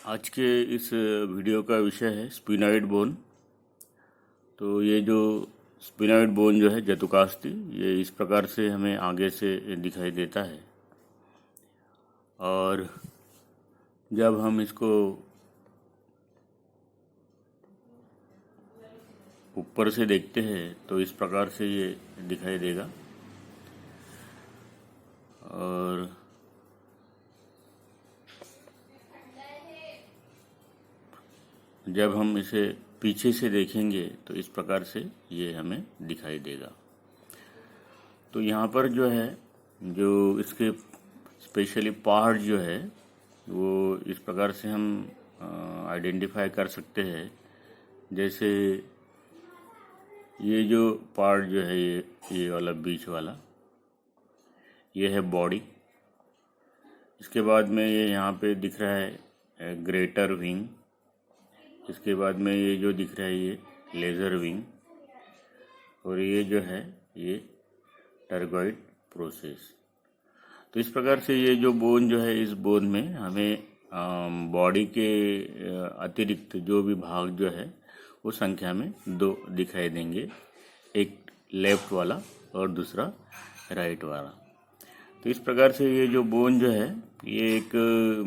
आज के इस वीडियो का विषय है स्पिनॉइड बोन। तो ये जो स्पिनॉइड बोन जो है जतुकास्ती, ये इस प्रकार से हमें आगे से दिखाई देता है। और जब हम इसको ऊपर से देखते हैं तो इस प्रकार से ये दिखाई देगा। और जब हम इसे पीछे से देखेंगे तो इस प्रकार से ये हमें दिखाई देगा। तो यहाँ पर जो है, जो इसके स्पेशली पार्ट जो है वो इस प्रकार से हम आइडेंटिफाई कर सकते हैं। जैसे ये जो पार्ट जो है, ये वाला बीच वाला, ये है बॉडी। इसके बाद में ये यहाँ पे दिख रहा है ग्रेटर विंग। इसके बाद में ये जो दिख रहा है ये लेज़र विंग। और ये जो है ये टर्गोइड प्रोसेस। तो इस प्रकार से ये जो बोन जो है, इस बोन में हमें बॉडी के अतिरिक्त जो भी भाग जो है वो संख्या में 2 दिखाई देंगे, एक लेफ्ट वाला और दूसरा राइट वाला। तो इस प्रकार से ये जो बोन जो है ये एक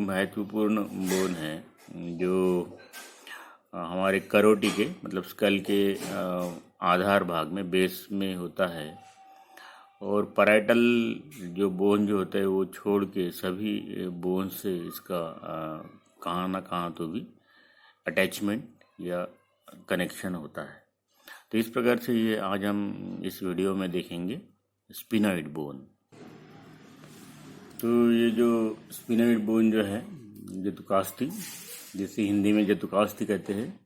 महत्वपूर्ण बोन है जो हमारे करोटी के मतलब स्कल के आधार भाग में, बेस में होता है। और पैराइटल जो बोन जो होता है वो छोड़ के सभी बोन से इसका कहाँ ना कहाँ तो भी अटैचमेंट या कनेक्शन होता है। तो इस प्रकार से ये आज हम इस वीडियो में देखेंगे स्पिनॉइड बोन। तो ये जो स्पिनॉइड बोन जो है जतुकास्ती, जिसे हिंदी में जतुकास्ती कहते हैं,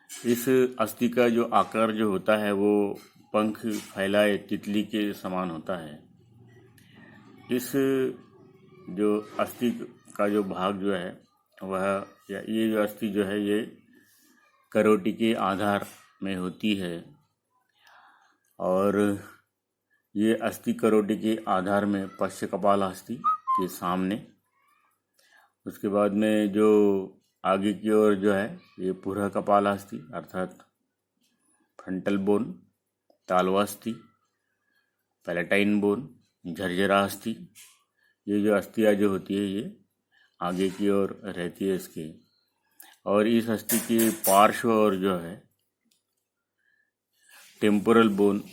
इस अस्थि का जो आकार जो होता है वो पंख फैलाए तितली के समान होता है। इस जो अस्थि का जो भाग जो है वह, या ये जो अस्थि जो है ये करोटी के आधार में होती है। और ये अस्थि करोटी के आधार में पश्च कपाल अस्थि के सामने, उसके बाद में जो आगे की ओर जो है ये पूर्व कपाल अस्थि अर्थात फ्रंटल बोन, तालवास्थि, पैलेटाइन बोन, झरझरा अस्थि। ये जो अस्थियाँ जो होती है ये आगे की ओर रहती है इसके। और इस अस्थि के पार्श्व और जो है टेम्पोरल बोन,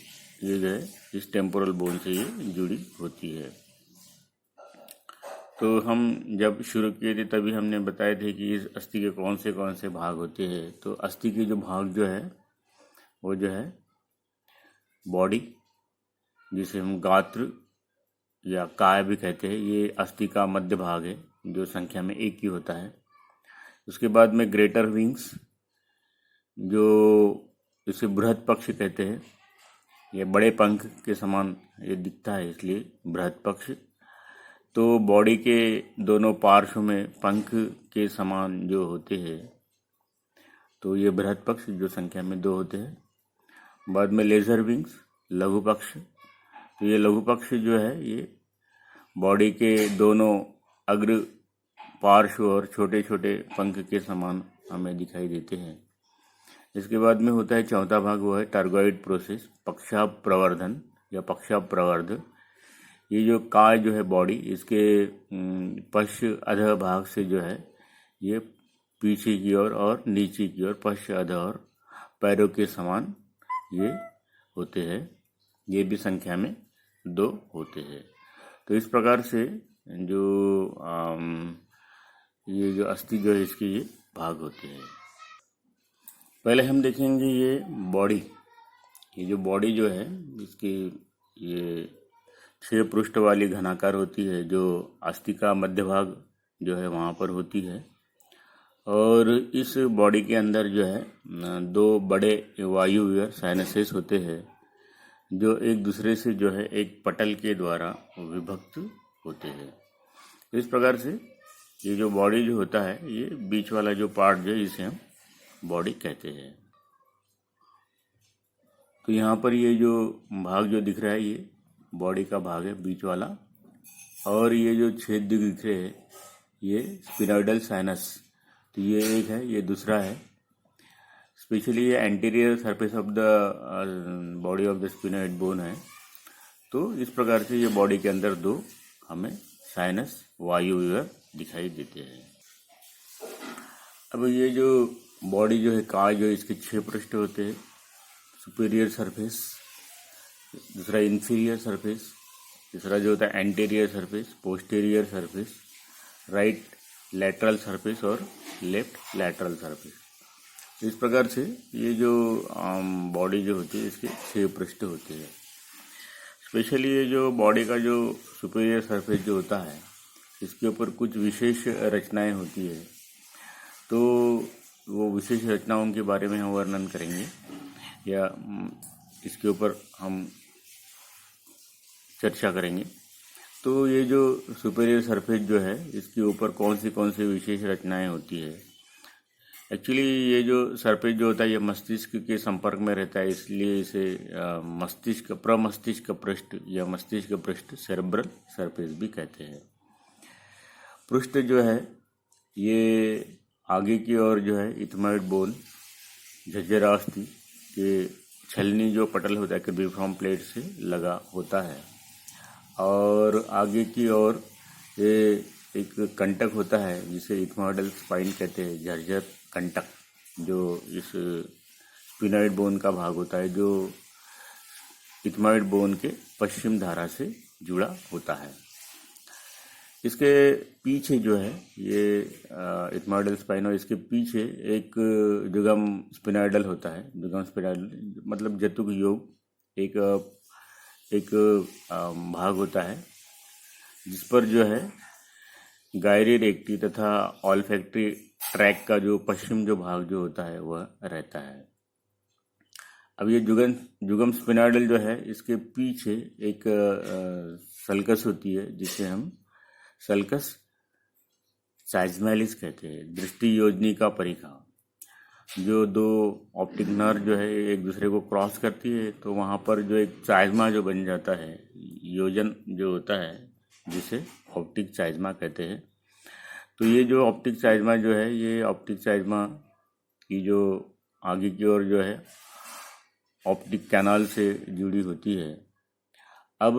ये जो है इस टेम्पोरल बोन से ये जुड़ी होती है। तो हम जब शुरू किए थे तभी हमने बताए थे कि इस अस्थि के कौन से भाग होते हैं। तो अस्थि के जो भाग जो है वो जो है बॉडी, जिसे हम गात्र या काय भी कहते हैं, ये अस्थि का मध्य भाग है जो संख्या में 1 ही होता है। उसके बाद में ग्रेटर विंग्स, जो इसे बृहद पक्ष कहते हैं, ये बड़े पंख के समान ये दिखता है इसलिए बृहद पक्ष। तो बॉडी के दोनों पार्श्व में पंख के समान जो होते हैं तो ये बृहद पक्ष जो संख्या में 2 होते हैं। बाद में लेजर विंग्स, लघु पक्ष। तो ये लघु पक्ष जो है ये बॉडी के दोनों अग्र पार्श्व और छोटे छोटे पंख के समान हमें दिखाई देते हैं। इसके बाद में होता है चौथा भाग, वो है टर्गोइड प्रोसेस, पक्षाप्रवर्धन या पक्षाप्रवर्ध। ये जो काय जो है बॉडी, इसके पश्च अध भाग से जो है ये पीछे की ओर और नीचे की ओर पश्च अध और पैरों के समान ये होते हैं। ये भी संख्या में 2 होते हैं। तो इस प्रकार से जो ये जो अस्थि जो है इसके ये भाग होते हैं। पहले हम देखेंगे ये बॉडी। ये जो बॉडी जो है इसकी ये 6 पृष्ठ वाली घनाकार होती है जो अस्थि का मध्य भाग जो है वहाँ पर होती है। और इस बॉडी के अंदर जो है 2 बड़े वायुव्य साइनसेस होते हैं जो एक दूसरे से जो है एक पटल के द्वारा विभक्त होते हैं। इस प्रकार से ये जो बॉडी जो होता है, ये बीच वाला जो पार्ट जो है इसे हम बॉडी कहते हैं। तो यहाँ पर ये जो भाग जो दिख रहा है ये बॉडी का भाग है, बीच वाला। और ये जो छेद दिख रहे हैं ये स्पिनोइडल साइनस, तो ये एक है, ये दूसरा है। स्पेशली ये anterior surface of the body of the sphenoid bone है। तो इस प्रकार से ये बॉडी के अंदर दो हमें साइनस वायु विवर दिखाई देते हैं। अब ये जो बॉडी जो है काज जो इसके 6 पृष्ठ होते हैं, सुपीरियर सरफेस, दूसरा इंफीरियर सरफेस, तीसरा जो होता है anterior surface, posterior surface, right lateral surface और लेफ्ट लैटरल सरफेस। इस प्रकार से ये जो बॉडी जो होती है इसके 6 पृष्ठ होते हैं। स्पेशली ये जो बॉडी का जो सुपीरियर सरफेस जो होता है इसके ऊपर कुछ विशेष रचनाएं होती है, तो वो विशेष रचनाओं के बारे में हम वर्णन करेंगे या इसके ऊपर हम चर्चा करेंगे। तो ये जो सुपीरियर सरफेस जो है इसके ऊपर कौन सी विशेष रचनाएं होती है। एक्चुअली ये जो सरफेस जो होता है ये मस्तिष्क के संपर्क में रहता है, इसलिए इसे प्रमस्तिष्क पृष्ठ या मस्तिष्क पृष्ठ सेरेब्रल सरफेस भी कहते हैं। पृष्ठ जो है ये आगे की ओर जो है इथमॉइड बोन, झज्जरास्थि के छलनी जो पटल होता है क्यूबिफॉर्म प्लेट से लगा होता है, और आगे की ओर ये एक कंटक होता है जिसे इथमॉइडल स्पाइन कहते हैं, झज्जर कंटक, जो इस स्पिनॉइड बोन का भाग होता है जो इथमॉइड बोन के पश्चिम धारा से जुड़ा होता है। इसके पीछे जो है ये इथमॉइडल स्पाइन और इसके पीछे एक जुगम स्पिनॉइडल होता है। जुगम स्पिनॉइडल मतलब जतुक योग एक भाग होता है जिस पर जो है गायरी रेक्टी तथा ऑल्फैक्टरी ट्रैक का जो पश्चिम जो भाग जो होता है वह रहता है। अब ये जुगम स्पिनॉइडल जो है इसके पीछे एक सल्कस होती है जिसे हम सल्कस साइजमैलिस कहते हैं, दृष्टि योजनी का परिखा। जो दो ऑप्टिक नर्व जो है एक दूसरे को क्रॉस करती है तो वहाँ पर जो एक चाइज्मा जो बन जाता है, योजन जो होता है जिसे ऑप्टिक चाइज्मा कहते हैं। तो ये जो ऑप्टिक चाइज्मा जो है ये ऑप्टिक चाइज्मा की जो आगे की ओर जो है ऑप्टिक कैनाल से जुड़ी होती है। अब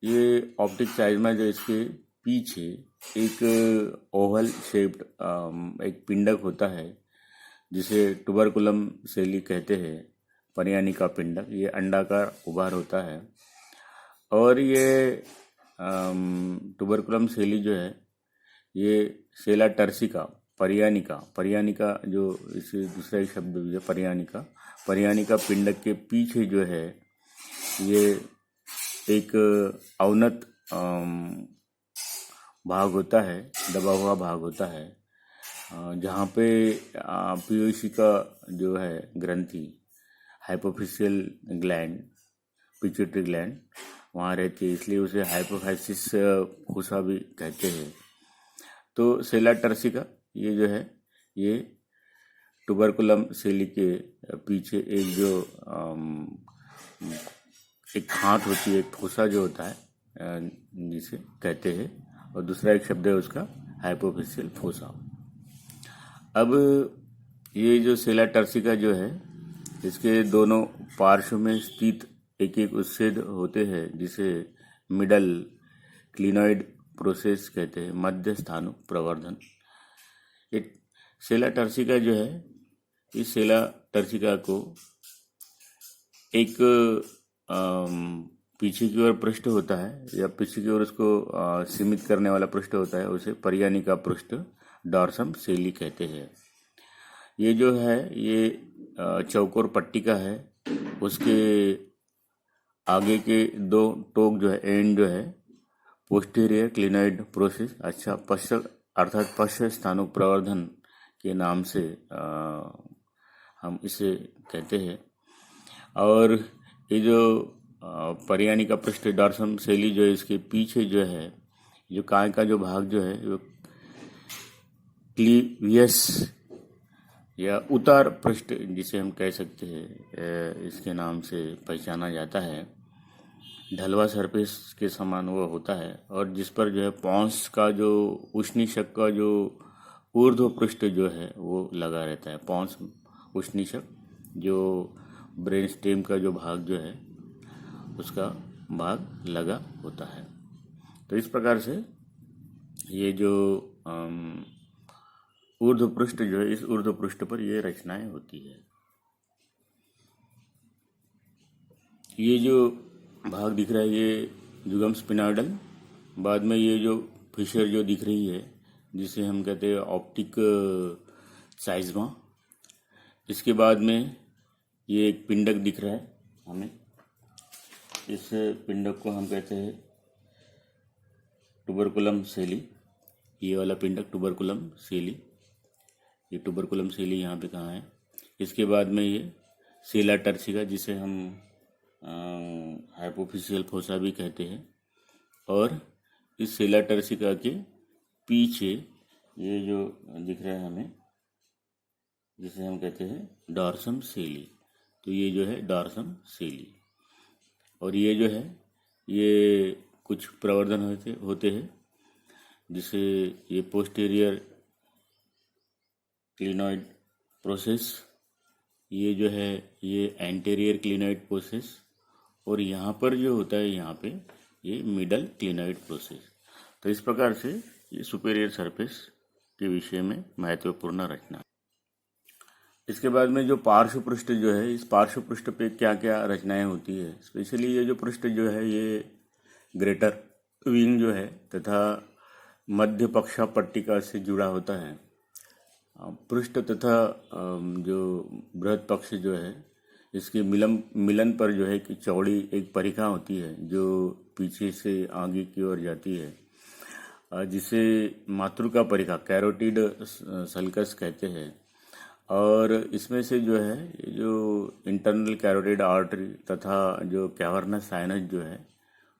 ये ऑप्टिक चाइज्मा जो इसके पीछे एक ओवल शेप्ड एक पिंडक होता है जिसे टुबरकुलम सेली कहते हैं, परियानिका पिंडक। ये अंडाकार उभार होता है और ये टुबरकुलम सेली जो है ये सेला टर्सिका परियानिका जो इसे दूसरा एक शब्द भी है परियानिका पिंडक के पीछे जो है ये एक अवनत भाग होता है, दबा हुआ भाग होता है, जहाँ पे पीयूसी का जो है ग्रंथि, हाइपोफिशियल ग्लैंड, पिट्यूटरी ग्लैंड वहाँ रहती है, इसलिए उसे हाइपोफाइसिस फूसा भी कहते हैं। तो सेला टर्सिका ये जो है ये टुबरकुलम सेली के पीछे एक जो एक खांत होती है, एक फूसा जो होता है जिसे कहते हैं, और दूसरा एक शब्द है उसका हाइपोफिशियल फोसा। अब ये जो सेला टर्सिका जो है इसके दोनों पार्श्व में स्थित एक एक उच्छेद होते हैं जिसे मिडल क्लिनॉइड प्रोसेस कहते हैं, मध्य स्थानु प्रवर्धन। ये सेला टर्सिका जो है इस सेला टर्सिका को एक पीछे की ओर पृष्ठ होता है या पीछे की ओर उसको सीमित करने वाला पृष्ठ होता है, उसे परियानिका पृष्ठ डॉर्सम सेली कहते हैं। ये जो है ये चौकोर पट्टिका है, उसके आगे के दो टोक जो है एंड जो है पोस्टीरियर क्लिनॉइड प्रोसेस अर्थात पश्च स्थानु प्रवर्धन के नाम से हम इसे कहते हैं। और ये जो परियानिका पृष्ठ डॉर्सम सेली जो है इसके पीछे जो है जो काय का जो भाग जो है वो क्लीवियस या उतार पृष्ठ जिसे हम कह सकते हैं इसके नाम से पहचाना जाता है। ढलवा सरफेस के समान वो होता है, और जिस पर जो है पॉन्स का जो उष्णिशक का जो ऊर्ध्व पृष्ठ जो है वो लगा रहता है। पॉन्स उष्णिशक जो ब्रेन स्टेम का जो भाग जो है उसका भाग लगा होता है। तो इस प्रकार से ये जो ऊर्ध्व पृष्ठ जो है, इस ऊर्ध्व पृष्ठ पर ये रचनाएं होती है। ये जो भाग दिख रहा है ये जुगम स्पिनाइडल, बाद में ये जो फिशर जो दिख रही है जिसे हम कहते हैं ऑप्टिक साइज्मा, इसके बाद में ये एक पिंडक दिख रहा है हमें, इस पिंडक को हम कहते हैं टुबरकुलम सेली। ये वाला पिंडक टुबरकुलम सेली, ये टुबरकुलम सेली यहाँ पे कहाँ है। इसके बाद में ये सेला टर्सिका जिसे हम हाइपोफिशियल फोसा भी कहते हैं, और इस सेला टर्सिका के पीछे ये जो दिख रहा है हमें जिसे हम कहते हैं डॉर्सम सेली। तो ये जो है डॉर्सम सेली, और ये जो है ये कुछ प्रवर्धन होते हैं जिसे ये पोस्टीरियर क्लिनॉइड प्रोसेस, ये जो है ये एंटीरियर क्लिनॉइड प्रोसेस, और यहाँ पर जो होता है यहाँ पे ये मिडल क्लिनॉइड प्रोसेस। तो इस प्रकार से ये सुपेरियर सरफेस के विषय में महत्वपूर्ण रचना। इसके बाद में जो पार्श्व पृष्ठ जो है, इस पार्श्व पृष्ठ पे क्या क्या रचनाएं होती है। स्पेशली ये जो पृष्ठ जो है ये ग्रेटर विंग जो है तथा मध्य पक्षा पट्टिका से जुड़ा होता है। पृष्ठ तथा जो बृहद पक्ष जो है इसके मिलन पर जो है कि चौड़ी एक परिखा होती है जो पीछे से आगे की ओर जाती है, जिसे मातृका परिखा कैरोटिड सल्कस कहते हैं। और इसमें से जो है जो इंटरनल कैरोटिड आर्टरी तथा जो कैवर्नस साइनस जो है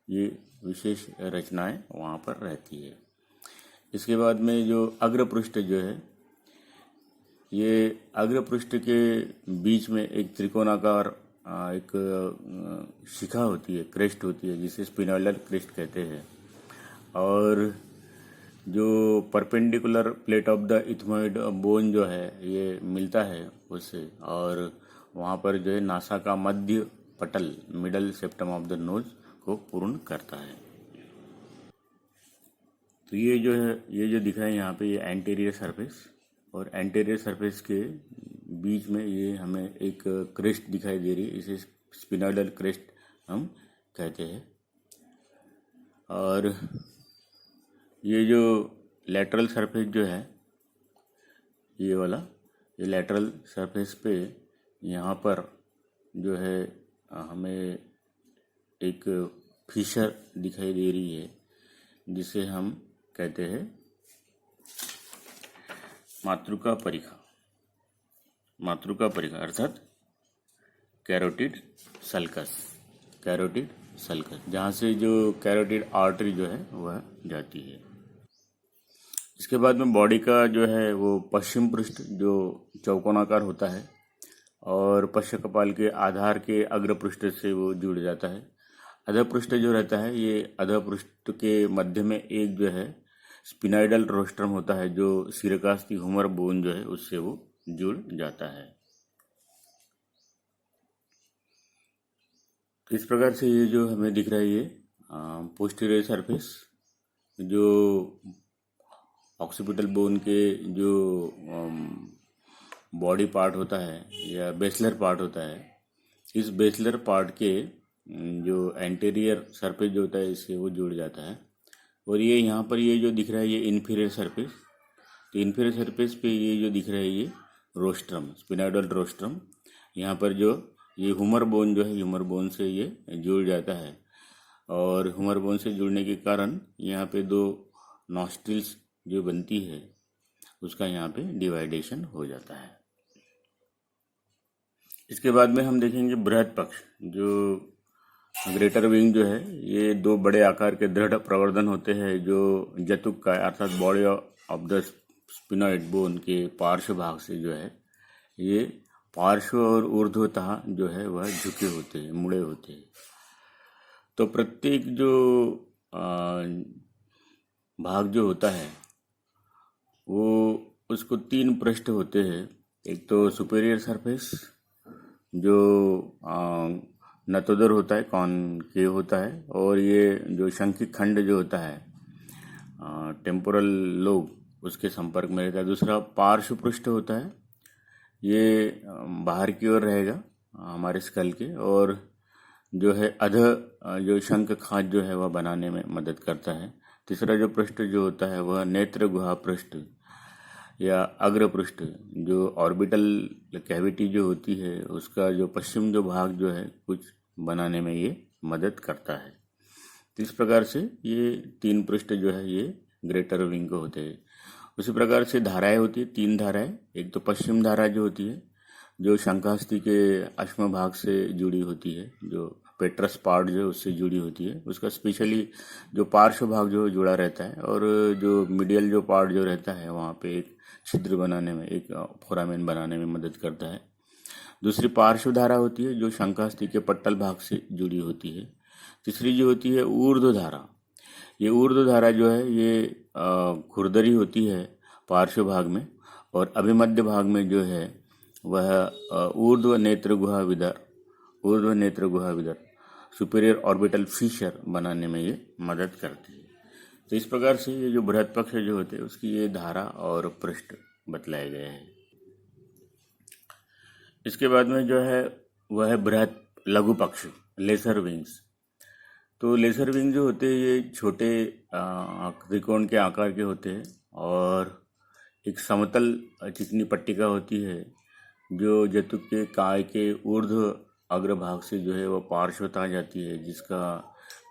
ये विशेष रचनाएं वहाँ पर रहती है। इसके बाद में जो अग्रपृष्ठ जो है, ये अग्रपृष्ठ के बीच में एक त्रिकोणाकार एक शिखा होती है, क्रेस्ट होती है जिसे स्पिनोइडल क्रेस्ट कहते हैं, और जो perpendicular plate of the ethmoid bone जो है ये मिलता है उससे, और वहाँ पर जो है नासा का मध्य पटल middle septum of the nose को पूर्ण करता है। तो ये जो है ये जो दिख रहा है यहाँ पे ये एंटीरियर सरफेस, और एंटीरियर सरफेस के बीच में ये हमें एक क्रेस्ट दिखाई दे रही है, इसे स्पिनोइडल क्रेस्ट हम कहते हैं। और ये जो लैटरल सरफेस जो है ये वाला, ये लैटरल सरफेस पे यहाँ पर जो है हमें एक फिशर दिखाई दे रही है जिसे हम कहते हैं मातृका परिखा। मातृका परिखा अर्थात कैरोटिड सल्कस, कैरोटिड सल्कस, जहाँ से जो कैरोटिड आर्टरी जो है वह जाती है। इसके बाद में बॉडी का जो है वो पश्चिम पृष्ठ जो चौकोनाकार होता है और पश्च कपाल के आधार के अग्र पृष्ठ से वो जुड़ जाता है। अधः पृष्ठ जो रहता है ये अधः पृष्ठ के मध्य में एक जो है स्पिनाइडल रोस्ट्रम होता है जो सिरकास्ती हुमर बोन जो है उससे वो जुड़ जाता है। इस प्रकार से ये जो हमें दिख रहा है ये पोस्टीरियर सरफेस जो ऑक्सीपिटल बोन के जो बॉडी पार्ट होता है या बेसलर पार्ट होता है, इस बेसलर पार्ट के जो एंटीरियर सरफेस जो होता है इससे वो जुड़ जाता है। और ये यहाँ पर ये जो दिख रहा है ये इन्फीरियर सरफेस, तो इन्फीरियर सरफेस पे ये जो दिख रहा है ये रोस्ट्रम, स्पिनाइडल रोस्ट्रम, यहाँ पर जो ये हुमर बोन जो है ह्यूमर बोन से ये जुड़ जाता है, और ह्यूमर बोन से जुड़ने के कारण यहाँ पे दो नॉस्ट्रिल्स जो बनती है उसका यहाँ पे डिवाइडेशन हो जाता है। इसके बाद में हम देखेंगे बृहद पक्ष जो ग्रेटर विंग जो है ये दो बड़े आकार के दृढ़ प्रवर्धन होते हैं जो जतुक का अर्थात body of the sphenoid bone के पार्श्व भाग से जो है ये पार्श्व और ऊर्ध्वतः जो है वह झुके होते हैं, मुड़े होते हैं। तो प्रत्येक जो भाग जो होता है वो उसको 3 पृष्ठ होते हैं। एक तो सुपीरियर सरफेस जो नतोदर होता है, कॉनकेव होता है, और ये जो शंकिक खंड जो होता है टेम्पोरल लोब उसके संपर्क में रहता है। दूसरा पार्श्व पृष्ठ होता है, ये बाहर की ओर रहेगा हमारे स्कल के, और जो है जो शंख खांच जो है वह बनाने में मदद करता है। तीसरा जो पृष्ठ जो होता है वह नेत्र गुहा पृष्ठ या अग्र पृष्ठ, जो ऑर्बिटल कैविटी जो होती है उसका जो पश्चिम जो भाग जो है कुछ बनाने में ये मदद करता है। तो इस प्रकार से ये 3 पृष्ठ जो है ये ग्रेटर विंग को होते हैं। उसी प्रकार से धाराएं होती है, 3 धाराएं। एक तो पश्चिम धारा जो होती है जो शंखास्थि के अश्म भाग से जुड़ी होती है, जो पेट्रस पार्ट जो उससे जुड़ी होती है, उसका स्पेशली जो पार्श्व भाग जो जुड़ा रहता है, और जो मीडियल जो पार्ट जो रहता है वहाँ पे एक छिद्र बनाने में, एक फोरामेन बनाने में मदद करता है। दूसरी पार्श्व धारा होती है जो शंखास्थि के पट्टल भाग से जुड़ी होती है। तीसरी जो होती है ऊर्ध्व धारा। ये ऊर्ध्व धारा जो है ये खुरदरी होती है पार्श्व भाग में, और अभिमध्य भाग में जो है वह ऊर्ध्व नेत्र गुहा विदर सुपीरियर ऑर्बिटल फीचर बनाने में ये मदद करती है। तो इस प्रकार से ये जो बृहद पक्ष जो होते हैं उसकी ये धारा और पृष्ठ बतलाए गए हैं। इसके बाद में जो है वह है बृहद लघु पक्ष, लेसर विंग्स। तो लेसर विंग जो होते हैं ये छोटे त्रिकोण के आकार के होते हैं, और एक समतल चिकनी पट्टिका होती है जो जतुक के काय के ऊर्ध्व अग्रभाग से जो है वह पार्श्वता जाती है, जिसका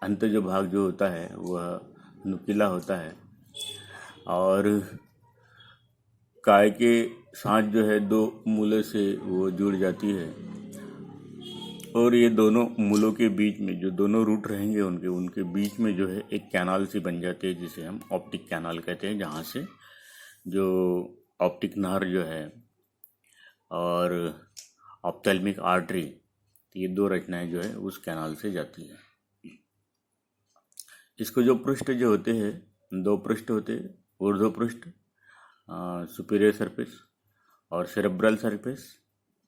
अंत जो भाग जो होता है वह नुकीला होता है, और काय के साथ जो है 2 मूलों से वो जुड़ जाती है, और ये दोनों मूलों के बीच में जो दोनों रूट रहेंगे उनके बीच में जो है एक कैनाल सी बन जाती है, जिसे हम ऑप्टिक कैनाल कहते हैं, जहाँ से जो ऑप्टिक नहर जो है और ऑप्थेल्मिक आर्टरी, ये 2 रचनाएं जो है उस कैनाल से जाती है। इसको जो पृष्ठ जो होते हैं 2 पृष्ठ होते हैं, ऊर्ध्व पृष्ठ सुपीरियर सरफेस और सेरेब्रल सरफेस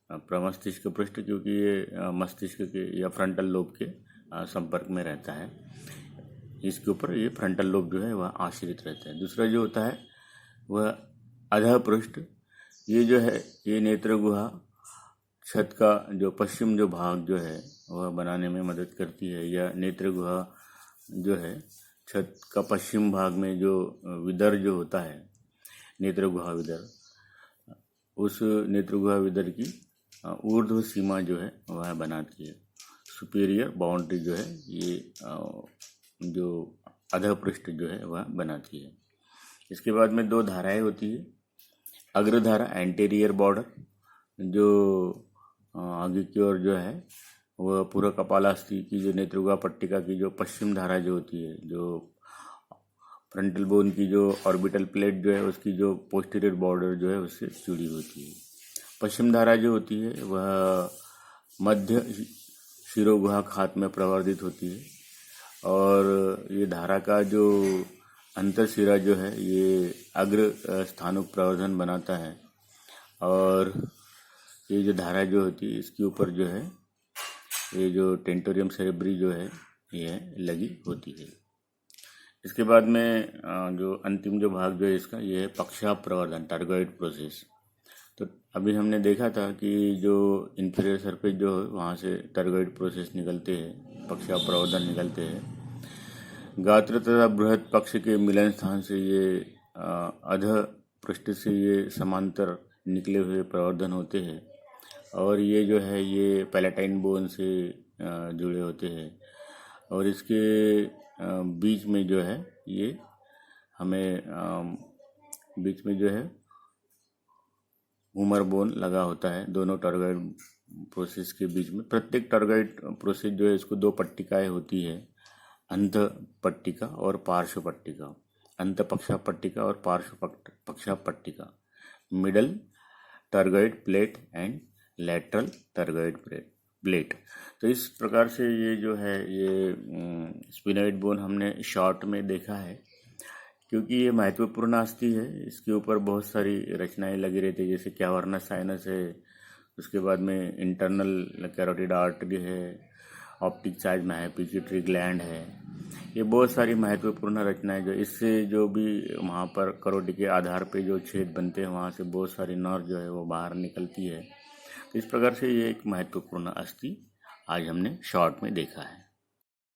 प्रमस्तिष्क पृष्ठ, क्योंकि ये मस्तिष्क के या फ्रंटल लोब के संपर्क में रहता है। इसके ऊपर ये फ्रंटल लोब जो है वह आश्रित रहता है। दूसरा जो होता है वह अधः पृष्ठ। ये जो है ये नेत्र गुहा छत का जो पश्चिम जो भाग जो है वह बनाने में मदद करती है, या नेत्र गुहा जो है छत का पश्चिम भाग में जो विदर जो होता है नेत्र गुहा विदर, उस नेत्र गुहा विदर की ऊर्ध्व सीमा जो है वह बनाती है। सुपीरियर बाउंड्री जो है ये जो अधः पृष्ठ जो है वह बनाती है। इसके बाद में 2 धाराएं होती है। अग्रधारा एंटीरियर बॉर्डर, जो आगे की ओर जो है वह पूरा कपालास्थि की जो नेत्रगुहा पट्टिका की जो पश्चिम धारा जो होती है, जो फ्रंटल बोन की जो ऑर्बिटल प्लेट जो है उसकी जो पोस्टीरियर बॉर्डर जो है उससे जुड़ी होती है। पश्चिम धारा जो होती है वह मध्य शिरोगुहा खात में प्रवर्धित होती है, और ये धारा का जो अंतःशिरा जो है ये अग्र स्थानुक प्रवर्धन बनाता है, और ये जो धारा जो होती है इसके ऊपर जो है ये जो टेंटोरियम सेरेब्री जो है ये लगी होती है। इसके बाद में जो अंतिम जो भाग जो है इसका ये है पक्षा प्रवर्धन, टर्गोइड प्रोसेस। तो अभी हमने देखा था कि जो इंफीरियर सरफेस जो है वहाँ से टर्गोइड प्रोसेस निकलते हैं, पक्षा प्रवर्धन निकलते हैं। गात्र तथा बृहद पक्ष के मिलन स्थान से ये अधः पृष्ठ से ये समांतर निकले हुए प्रवर्धन होते हैं, और ये जो है ये पैलेटाइन बोन से जुड़े होते हैं, और इसके बीच में जो है ये हमें बीच में जो है उमर बोन लगा होता है दोनों टर्गोइड प्रोसेस के बीच में। प्रत्येक टर्गोइड प्रोसेस जो है इसको 2 पट्टिकाएं होती है, अंत पट्टिका और पार्श्व पट्टिका, अंत पक्षा पट्टिका और पार्श्व पक्षा पट्टिका, middle pterygoid plate and lateral pterygoid plate. Blade. तो इस प्रकार से ये जो है ये स्फिनोइड बोन हमने शॉर्ट में देखा है, क्योंकि ये महत्वपूर्ण अस्थि है। इसके ऊपर बहुत सारी रचनाएं लगी रहती है, जैसे कैवर्नस साइनस है, उसके बाद में इंटरनल कैरोटिड आर्टरी है, ऑप्टिक चाइज्म है, पिट्यूटरी ग्लैंड है। ये बहुत सारी महत्वपूर्ण रचनाएं जो इससे जो भी वहाँ पर करोटी के आधार पे जो छेद बनते हैं वहाँ से बहुत सारी नर्व जो है वो बाहर निकलती है। तो इस प्रकार से ये एक महत्वपूर्ण अस्थि आज हमने शॉर्ट में देखा है।